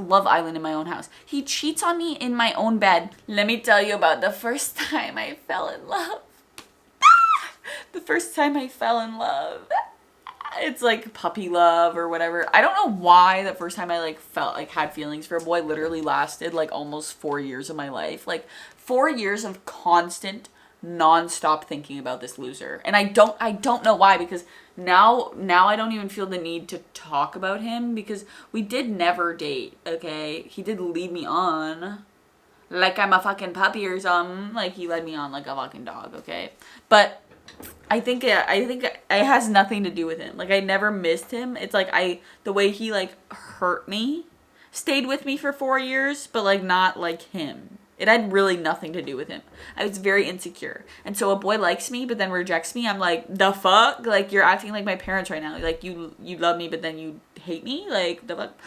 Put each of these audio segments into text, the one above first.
Love Island in my own house. He cheats on me in my own bed. Let me tell you about the first time I fell in love. The first time I fell in love. It's like puppy love or whatever. I don't know why the first time I like felt like had feelings for a boy literally lasted like almost 4 years of my life. Like 4 years of constant non-stop thinking about this loser. And I don't know why, because now I don't even feel the need to talk about him because we did never date, okay? He did lead me on like I'm a fucking puppy or something. Like he led me on like a fucking dog, okay? But I think it has nothing to do with him. Like I never missed him. It's like the way he like hurt me stayed with me for 4 years, but like not like him. It had really nothing to do with him. I was very insecure. And so a boy likes me but then rejects me. I'm like, the fuck? Like you're acting like my parents right now. Like you love me but then you hate me? Like the fuck?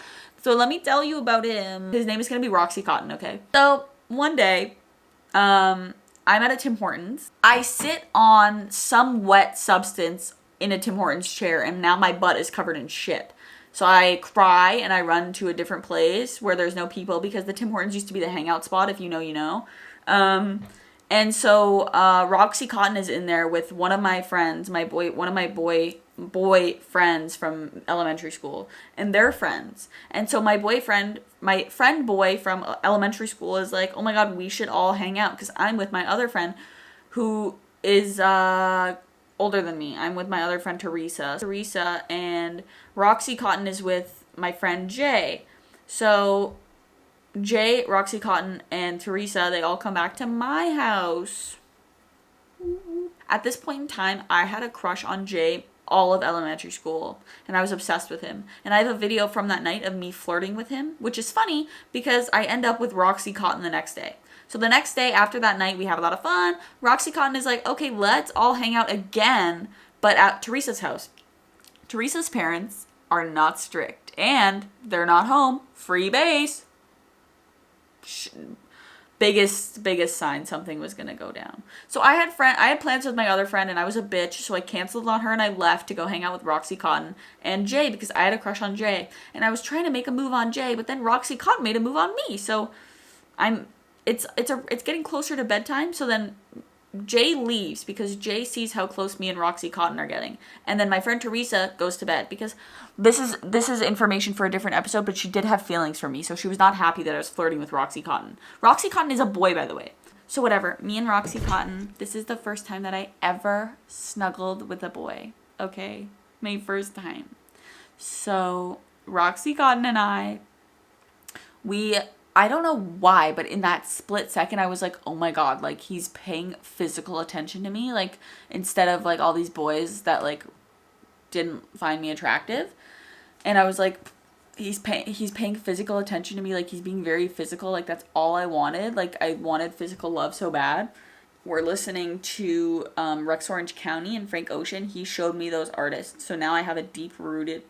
So let me tell you about him. His name is going to be Roxy Cotton, okay? So one day, I'm at a Tim Hortons. I sit on some wet substance in a Tim Hortons chair and now my butt is covered in shit. So I cry and I run to a different place where there's no people because the Tim Hortons used to be the hangout spot, if you know, you know. And so Roxy Cotton is in there with one of my friends, one of my boy friends from elementary school, and they're friends. And so my friend boy from elementary school is like, oh my god, we should all hang out because I'm with my other friend who is older than me. I'm with my other friend Teresa, and Roxy Cotton is with my friend Jay. So Jay, Roxy Cotton, and Teresa, they all come back to my house. At this point in time, I had a crush on Jay all of elementary school, and I was obsessed with him. And I have a video from that night of me flirting with him, which is funny because I end up with Roxy Cotton the next day. So the next day after that night, we have a lot of fun. Roxy Cotton is like, okay, let's all hang out again, but at Teresa's house. Teresa's parents are not strict, and they're not home. Free base. Biggest sign something was gonna go down. So I had plans with my other friend, and I was a bitch, so I canceled on her and I left to go hang out with Roxy Cotton and Jay because I had a crush on Jay, and I was trying to make a move on Jay, but then Roxy Cotton made a move on me. So it's getting closer to bedtime. So then Jay leaves because Jay sees how close me and Roxy Cotton are getting. And then my friend Teresa goes to bed because this is information for a different episode, but she did have feelings for me. So she was not happy that I was flirting with Roxy Cotton. Roxy Cotton is a boy, by the way. So whatever, me and Roxy Cotton, this is the first time that I ever snuggled with a boy. Okay? My first time. So Roxy Cotton and I don't know why, but in that split second, I was like, oh my god, like, he's paying physical attention to me, like, instead of, like, all these boys that, like, didn't find me attractive. And I was like, he's paying physical attention to me, like, he's being very physical, like, that's all I wanted. Like, I wanted physical love so bad. We're listening to Rex Orange County and Frank Ocean. He showed me those artists, so now I have a deep-rooted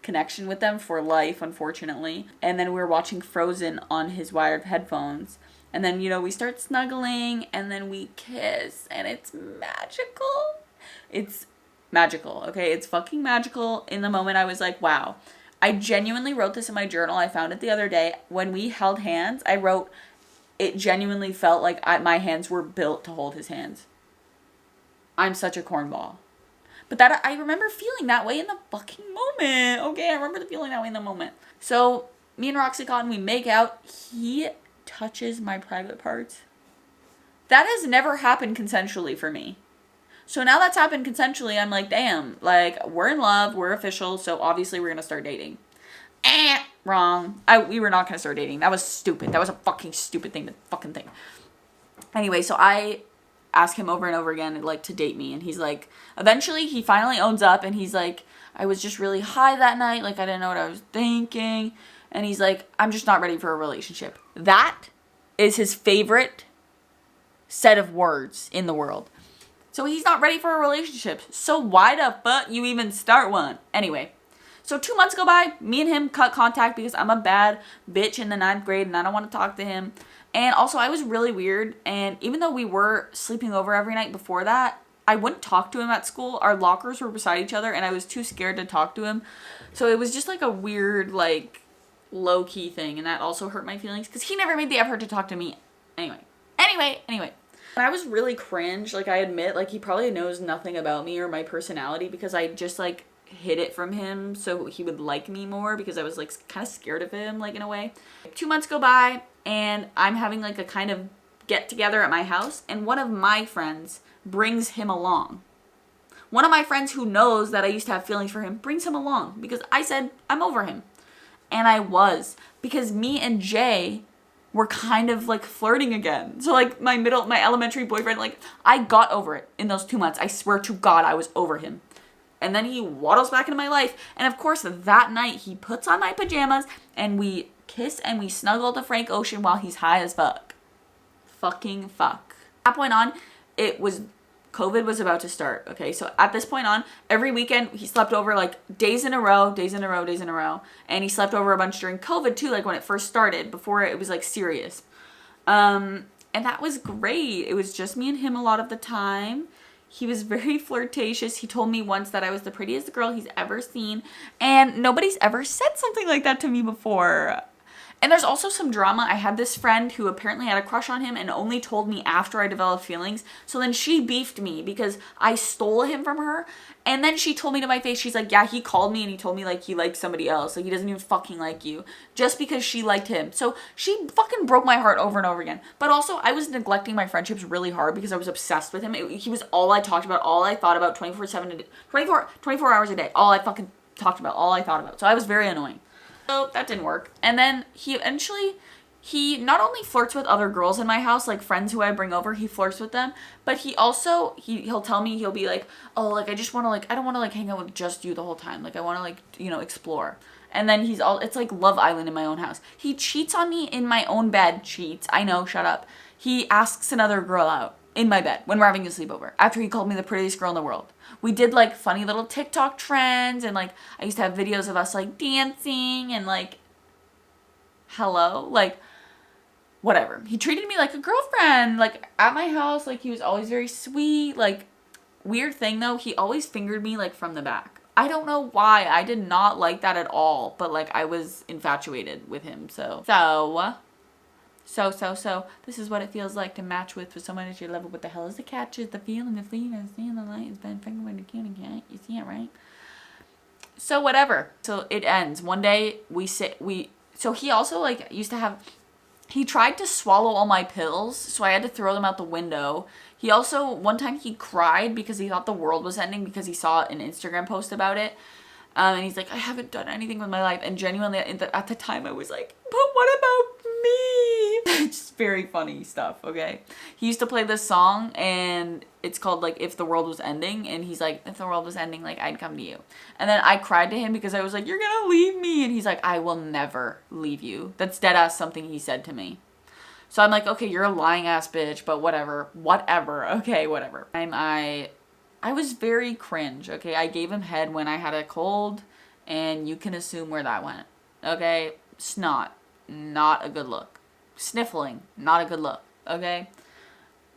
connection with them for life, unfortunately. And then we were watching Frozen on his wired headphones, and then, you know, we start snuggling and then we kiss, and it's magical, okay? It's fucking magical. In the moment I was like, wow. I genuinely wrote this in my journal. I found it the other day. When we held hands, I wrote, it genuinely felt like my hands were built to hold his hands. I'm such a cornball. But that I remember feeling that way in the fucking moment. Okay, I remember feeling that way in the moment. So me and Roxy Cotton, we make out. He touches my private parts. That has never happened consensually for me. So now that's happened consensually, I'm like, damn, like, we're in love, we're official, so obviously we're gonna start dating. Wrong. We were not gonna start dating. That was stupid. That was a fucking stupid thing think. Anyway, so I ask him over and over again, like, to date me, and he's like, eventually he finally owns up, and he's like, I was just really high that night, like, I didn't know what I was thinking, and he's like, I'm just not ready for a relationship. That is his favorite set of words in the world. So he's not ready for a relationship, so why the fuck you even start one? Anyway, so 2 months go by, me and him cut contact because I'm a bad bitch in the 9th grade, and I don't want to talk to him. And also, I was really weird, and even though we were sleeping over every night before that, I wouldn't talk to him at school. Our lockers were beside each other, and I was too scared to talk to him. So it was just like a weird, like, low-key thing, and that also hurt my feelings because he never made the effort to talk to me. Anyway. I was really cringe, like I admit, like he probably knows nothing about me or my personality because I just like hid it from him so he would like me more because I was like kind of scared of him, like in a way. 2 months go by and I'm having like a kind of get together at my house, and one of my friends brings him along. One of my friends who knows that I used to have feelings for him brings him along because I said I'm over him. And I was, because me and Jay were kind of like flirting again. So like my elementary boyfriend, like I got over it in those 2 months. I swear to God, I was over him. And then he waddles back into my life. And of course, that night he puts on my pajamas and we kiss and we snuggle to Frank Ocean while he's high as fuck. Fucking fuck. From that point on, COVID was about to start, okay? So at this point on, every weekend he slept over like days in a row. And he slept over a bunch during COVID too, like when it first started, before it was like serious. And that was great. It was just me and him a lot of the time. He was very flirtatious. He told me once that I was the prettiest girl he's ever seen. And nobody's ever said something like that to me before. And there's also some drama. I had this friend who apparently had a crush on him and only told me after I developed feelings. So then she beefed me because I stole him from her. And then she told me to my face, she's like, yeah, he called me and he told me like he liked somebody else. Like he doesn't even fucking like you. Just because she liked him. So she fucking broke my heart over and over again. But also I was neglecting my friendships really hard because I was obsessed with him. He was all I talked about, all I thought about 24 hours a day. All I fucking talked about, all I thought about. So I was very annoying. So that didn't work. And then he not only flirts with other girls in my house, like friends who I bring over, he flirts with them, but he also, he'll tell me, he'll be like, oh, like, I just want to like, I don't want to like hang out with just you the whole time. Like, I want to like, explore. And then it's like Love Island in my own house. He cheats on me in my own bed. Cheats. I know, shut up. He asks another girl out in my bed when we're having a sleepover after he called me the prettiest girl in the world. We did like funny little TikTok trends, and like I used to have videos of us like dancing and like, hello, like whatever. He treated me like a girlfriend, like at my house. Like he was always very sweet. Like, weird thing though, he always fingered me like from the back. I don't know why. I did not like that at all, but like I was infatuated with him. So this is what it feels like to match with someone at your level. What the hell is the catch? Is the feeling, the feeling, seeing the light, is been finger with the cutie cat. You see it, right? So whatever. So it ends. One day so he also like used to have, he tried to swallow all my pills, so I had to throw them out the window. He also, one time he cried because he thought the world was ending because he saw an Instagram post about it. And he's like, I haven't done anything with my life. And genuinely, at the time, I was like, but what about me? It's very funny stuff, okay? He used to play this song, and it's called, like, If the World Was Ending. And he's like, if the world was ending, like, I'd come to you. And then I cried to him because I was like, you're gonna leave me. And he's like, I will never leave you. That's deadass something he said to me. So I'm like, okay, you're a lying ass bitch, but whatever. Okay, whatever. I was very cringe, okay? I gave him head when I had a cold, and you can assume where that went, okay? Snot, not a good look. Sniffling, not a good look, okay?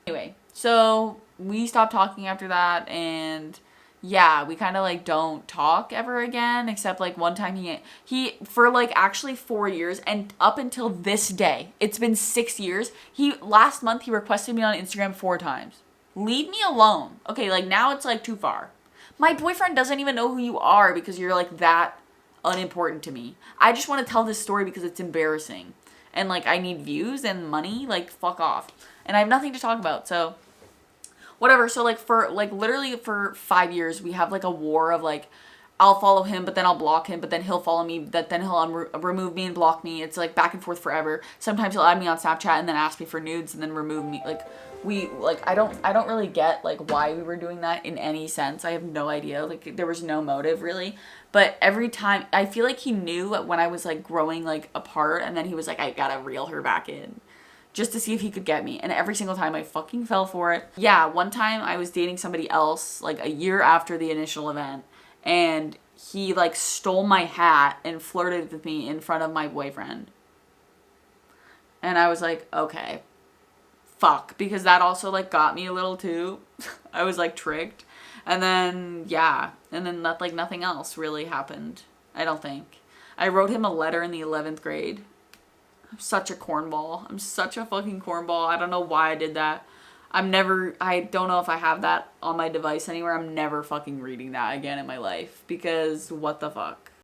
Anyway, so we stopped talking after that, and yeah, we kind of like don't talk ever again, except like one time he for like actually 4 years, and up until this day, it's been 6 years, last month he requested me on Instagram 4 times. Leave me alone. Okay, like now it's like too far. My boyfriend doesn't even know who you are because you're like that unimportant to me. I just want to tell this story because it's embarrassing. And like I need views and money, like fuck off. And I have nothing to talk about, so whatever. So like literally for 5 years we have like a war of like, I'll follow him, but then I'll block him, but then he'll follow me, then he'll remove me and block me. It's like back and forth forever. Sometimes he'll add me on Snapchat and then ask me for nudes and then remove me. I don't really get like why we were doing that in any sense. I have no idea. Like there was no motive really. But every time I feel like he knew when I was like growing like apart, and then he was like, I gotta reel her back in just to see if he could get me. And every single time I fucking fell for it. Yeah, one time I was dating somebody else like a year after the initial event, and he like stole my hat and flirted with me in front of my boyfriend. And I was like, okay, fuck, because that also like got me a little too. I was like tricked. And then yeah, and then like nothing else really happened, I don't think. I wrote him a letter in the 11th grade. I'm such a cornball. I'm such a fucking cornball. I don't know why I did that. I don't know if I have that on my device anywhere. I'm never fucking reading that again in my life because what the fuck.